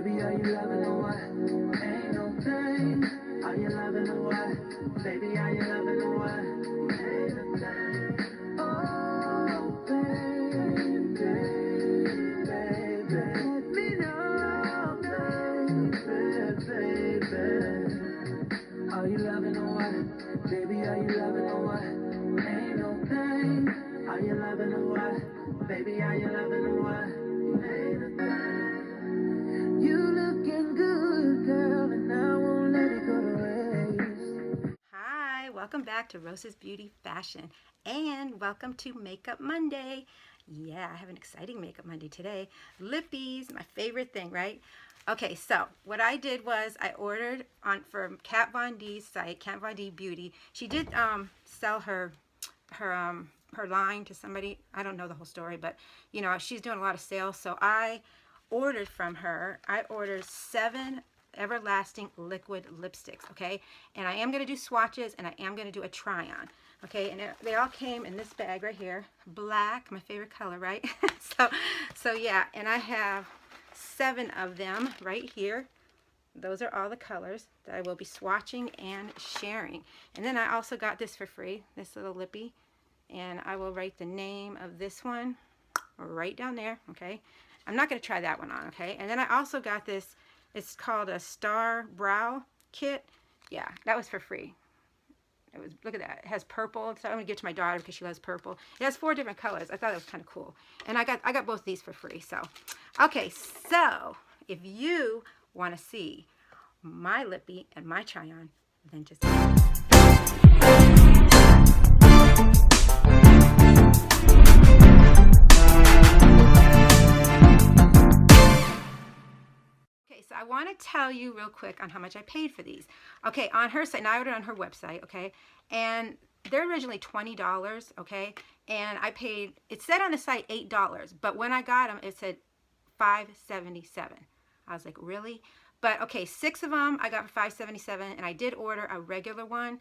Baby, are you loving or what? Ain't no thing. Are you loving or what? Baby, are you loving or what? Ain't no thing. Oh, baby, baby, let me know, baby. Are you loving or what? Baby, are you loving or what? Ain't no thing. Are you loving or what? Baby, are you loving or what? Ain't no thing. You looking good, girl, and I won't let it go to waste. Hi, welcome back to Rosa's Beauty Fashion, and welcome to Makeup Monday. Yeah, I have an exciting Makeup Monday today. Lippies, my favorite thing, right? Okay, so what I did was I ordered from Katvond's site, Katvond Beauty. She did sell her line to somebody. I don't know the whole story, but you know, she's doing a lot of sales, so I ordered from her. I ordered 7 Everlasting liquid lipsticks, okay? And I am going to do swatches, and I am going to do a try-on, okay? And they all came in this bag right here. Black, my favorite color, right? so yeah, and I have 7 of them right here. Those are all the colors that I will be swatching and sharing. And then I also got this for free, this little lippy. And I will write the name of this one right down there, okay? I'm not going to try that one on, okay? And then I also got this, it's called a Star Brow Kit. Yeah, that was for free. It was, look at that, it has purple, so I'm going to give it to my daughter because she loves purple. It has 4 different colors. I thought it was kind of cool. And I got both these for free, so. Okay, so if you want to see my lippy and my try-on, then just... So I want to tell you real quick on how much I paid for these. Okay, on her site, now I ordered on her website, okay, and they're originally $20, okay, and I paid, it said on the site $8, but when I got them, it said $5.77. I was like, really? But okay, 6 of them I got for $5.77, and I did order a regular one.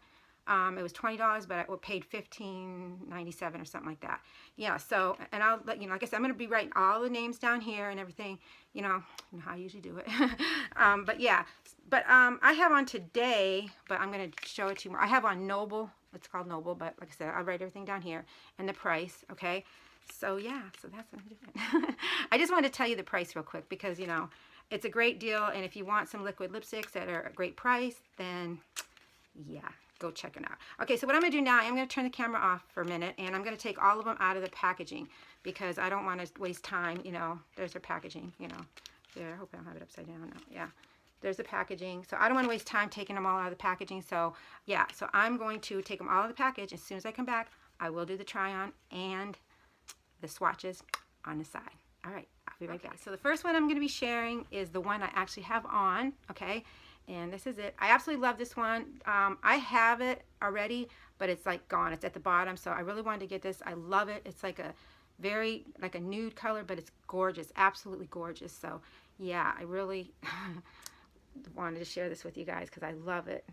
It was $20, but I paid $15.97 or something like that. Yeah, so, and I'll let you know, like I said, I'm going to be writing all the names down here and everything, you know how I usually do it. But yeah, but I have on today, but I'm going to show it to you more. I have on Noble, it's called Noble, but like I said, I'll write everything down here, and the price, okay? So yeah, so that's what I'm doing. I just wanted to tell you the price real quick because, you know, it's a great deal, and if you want some liquid lipsticks that are a great price, then yeah, go check it out. Okay, so what I'm going to do now, I'm going to turn the camera off for a minute, and I'm going to take all of them out of the packaging because I don't want to waste time, you know. There's their packaging, you know. There, I hope I don't have it upside down. No, yeah, there's the packaging. So I don't want to waste time taking them all out of the packaging. So yeah, so I'm going to take them all out of the package. As soon as I come back, I will do the try-on and the swatches on the side. All right, I'll be right back. So the first one I'm going to be sharing is the one I actually have on, okay? And this is it. I absolutely love this one. I have it already, but it's like gone. It's at the bottom, so I really wanted to get this. I love it. It's like a very, like a nude color, but it's gorgeous, absolutely gorgeous. So yeah, I really wanted to share this with you guys because I love it.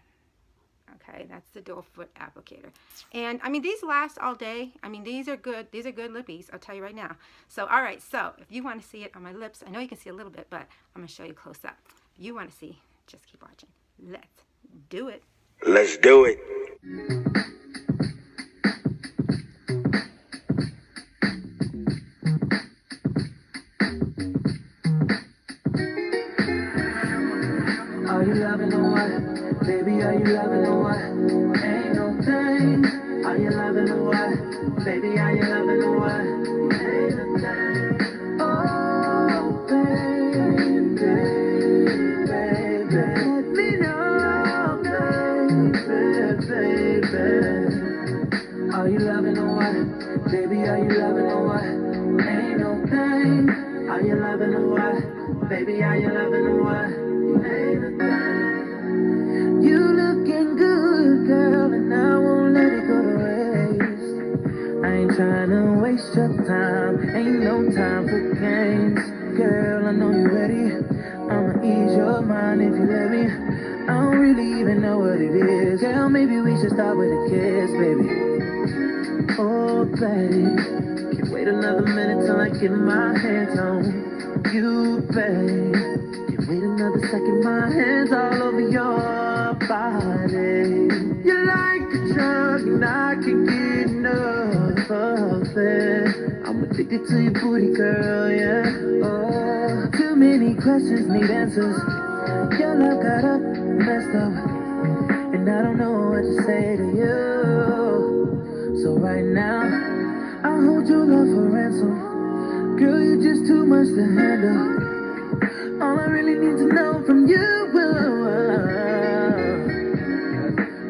Okay, that's the Doe Foot applicator. And I mean, these last all day. I mean, these are good. These are good lippies, I'll tell you right now. So all right, so if you want to see it on my lips, I know you can see a little bit, but I'm going to show you close up. If you want to see, just keep watching. Let's do it. Let's do it. Are you loving or what? Baby, are you loving or what? Ain't no thing. Are you loving or what? Baby, are you loving or what? Ain't no thing. Oh, baby, baby, let me know, baby. Are you loving or what? Baby, are you loving or what? Ain't no thing. Are you loving or what? Baby, are you loving or what? Ain't no thing. You looking good, girl, and I won't let it go to waste. I ain't trying to waste your time. Ain't no time for games. Girl, I know you're ready. I'ma ease your mind if you let me. I don't really even know what it is. Girl, maybe we should start with a kiss, baby. Oh, babe, can't wait another minute till I get my hands on you, babe. Give Can't wait another second, my hands all over your body. You're like a drug and I can't get enough of it. I'm addicted to your booty, girl, yeah. Oh, too many questions need answers. Your love got up, messed up, and I don't know what to say to you. So right now, I'll hold your love for ransom. Girl, you're just too much to handle. All I really need to know from you,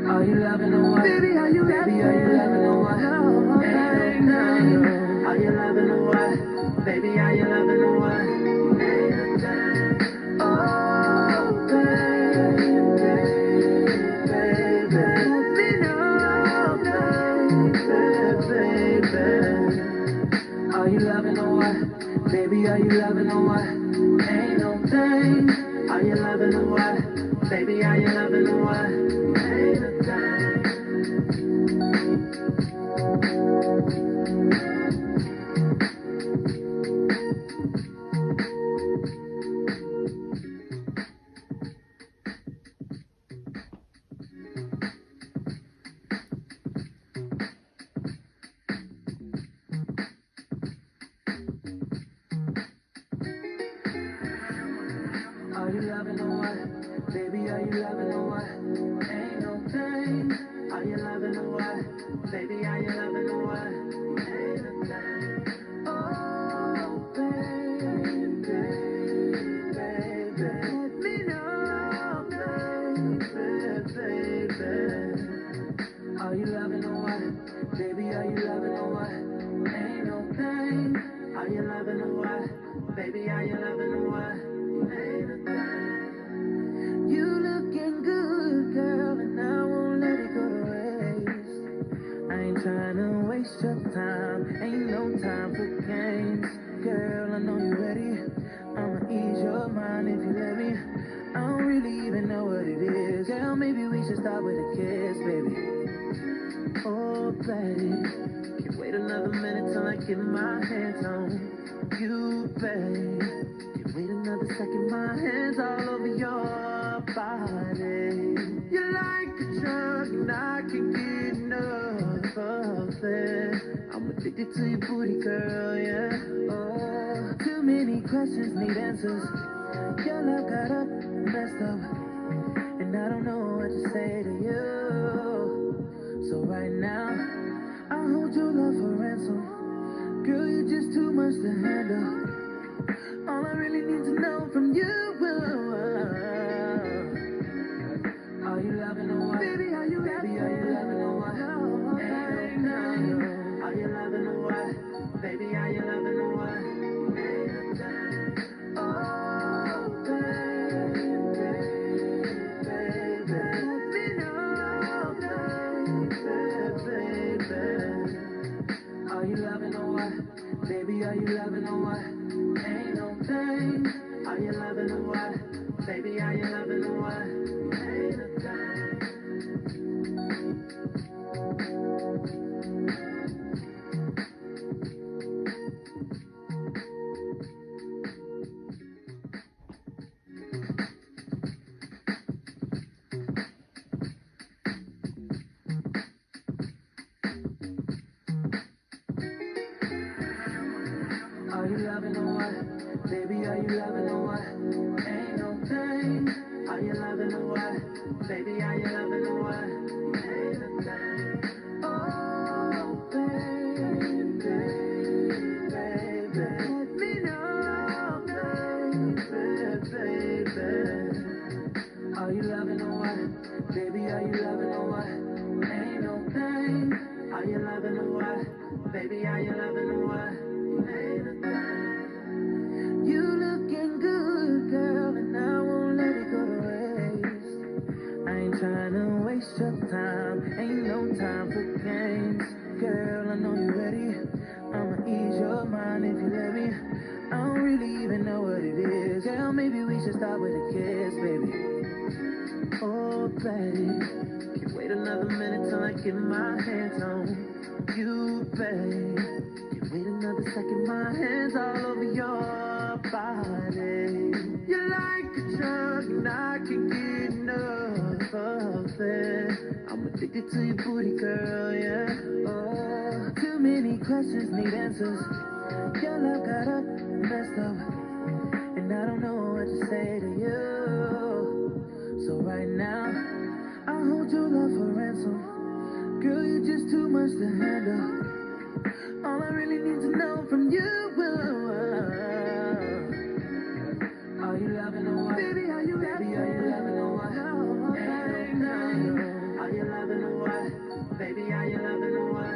are you loving or what? Baby, are you loving or what? Ain't no time. Are you loving or what? Baby, are you loving or what? Ain't no time. Oh, baby, baby, let me know, baby. Are you loving or what? Baby, are you loving or what? Ain't no thing. Are you loving or what? Baby, are you loving or what? Ain't no thing. Are you loving or what? Baby, are you loving or what? Ain't no thing. Are you loving or what? Baby, are you loving or what? Ain't no thing. Oh, baby, baby, let me know, baby, baby. Are you loving or what? Baby, are you loving or what? Ain't no thing. Are you loving or what? Baby, are you loving or what? You looking good, girl, and I won't let it go to waste. I ain't trying to waste your time, ain't no time for games. Girl, I know you're ready, I'ma ease your mind if you let me. I don't really even know what it is. Girl, maybe we should start with a kiss, baby. Oh, baby, can't wait another minute till I get my hands on you, babe. Wait another second, my hands all over your body. You're like a drug and I can't get enough of it. I'm addicted to your booty, girl, yeah. Oh, too many questions need answers. Your love got up, messed up, and I don't know what to say to you. So right now, I'll hold your love for ransom. Girl, you're just too much to handle. All I really need to know from you, are you loving or what? Baby, are you loving or what? Ain't no time. Are you loving or what? Baby, are you loving or what? Ain't no time. Oh, baby, baby, let me know, baby. Are you loving or what? Baby, are you loving or what? Ain't no thing. Are you loving or what? Baby, are you loving or what? Ain't no thing. Are you loving or what? Baby, are you loving or what? Ain't no thing. Are you loving or what? Baby, are you loving or what? Ain't no thing. Oh, baby, baby, let me know, baby. Are you loving or what? Baby, are you loving or what? Ain't no thing. Are you loving or what? Baby, are you loving or what? Ain't no thing. You looking good, girl, and I won't let it go to waste. I ain't trying to waste your time, ain't no time for games. Girl, I know you're ready, I'ma ease your mind if you let me. I don't really even know what it is. Girl, maybe we should start with a kiss, baby. Oh, babe, can't wait another minute till I get my hands on you, babe. Can't wait another second, my hands all over your body. You're like a drug and I can't get enough of it. I'm addicted to your booty, girl, yeah. Oh, too many questions need answers. Your love got up, messed up, and I don't know what to say to you. So right now, I hold your love for ransom. Girl, you're just too much to handle. All I really need to know from you, are you loving or what? Baby, are you loving or what? Are you loving or what? Baby, are you loving or what?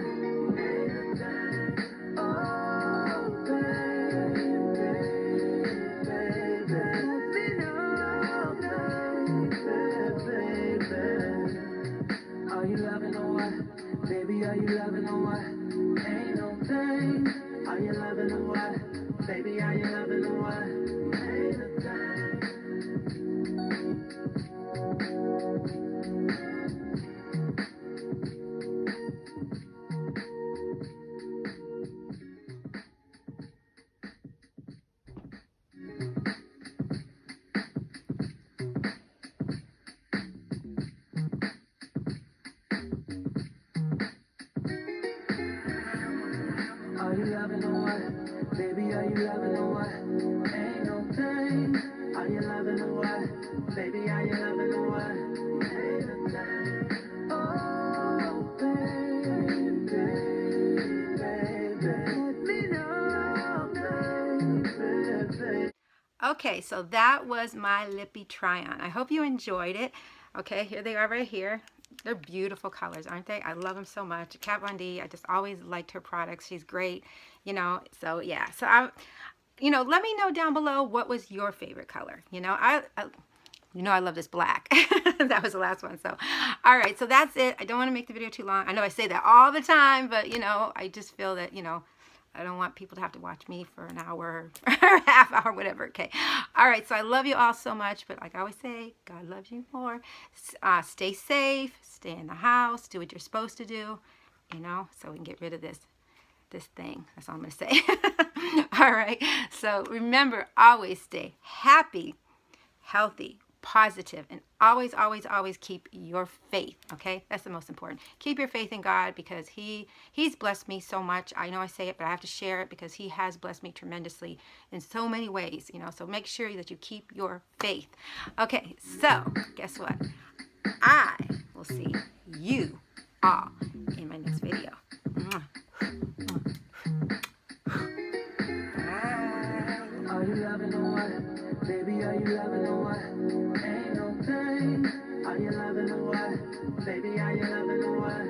Oh, baby, baby, let me know, baby. Are you loving or what? Baby, are you loving or what? Ain't no thing. Are you loving or what? Baby, are you loving or what? Ain't a thing. Are you loving or what? Baby, are you loving or what? Ain't no thing. Are you loving or what? Baby, are you loving or what? Ain't a thing. Oh, baby, baby, let me know, baby. Okay, so that was my lippy try-on. I hope you enjoyed it. Okay, here they are right here. They're beautiful colors, aren't they? I love them so much. Katvond, I just always liked her products. She's great, you know. So yeah, so let me know down below what was your favorite color. I love this black. That was the last one. So, all right, so that's it. I don't want to make the video too long. I know I say that all the time, but I just feel that I don't want people to have to watch me for an hour or half hour, whatever. Okay. All right. So I love you all so much. But like I always say, God loves you more. Stay safe. Stay in the house. Do what you're supposed to do. So we can get rid of this thing. That's all I'm going to say. All right. So remember, always stay happy, healthy, positive, and always, always, always keep your faith. Okay, that's the most important. Keep your faith in God, because He's blessed me so much. I know I say it, but I have to share it, because He has blessed me tremendously in so many ways. So make sure that you keep your faith. Okay, so guess what? I will see you all in my next video. Are you loving or what? Baby, are you loving or what? Ain't no thing. Are you loving or what? Baby, are you loving or what?